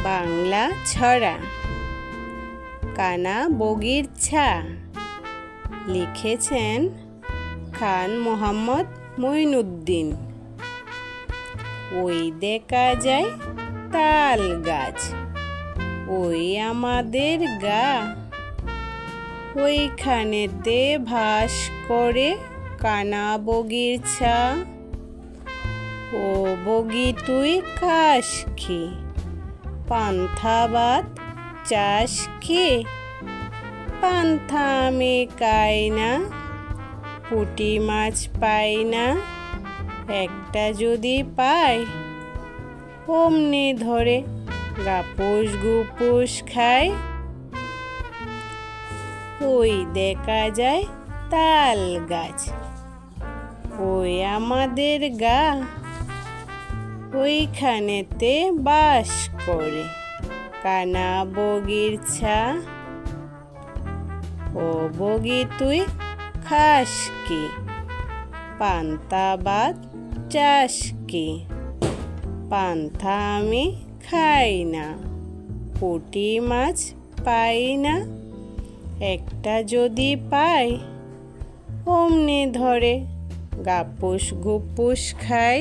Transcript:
বাংলা ছড়া কানা বগির ছা লিখেছেন খান মোহাম্মদ মঈনুদ্দিন। ওই দেখা যায় তাল গাছ, ওই আমাদের গা, ওইখানেতে ভাস করে কানা বগির ছা। ও বগি তুই খাস কি, পান্থা ভাত চাস কি? পান্থা আমি খাই না, পুঁটি মাছ পাই না, একটা যদি পাই অমনি ধরে গাপুস গুপুস খাই। ওই দেখা যায় তাল গাছ, ওই আমাদের গা, ওইখানেতে বাস করে কানা বগির ছা। ও বগি তুই খাস কি, পান্তা ভাত চাস কি? পান্থা আমি খাই না, পুঁটি মাছ পাই না, একটা যদি পাই অমনি ধরে গাপুস গুপুস খাই।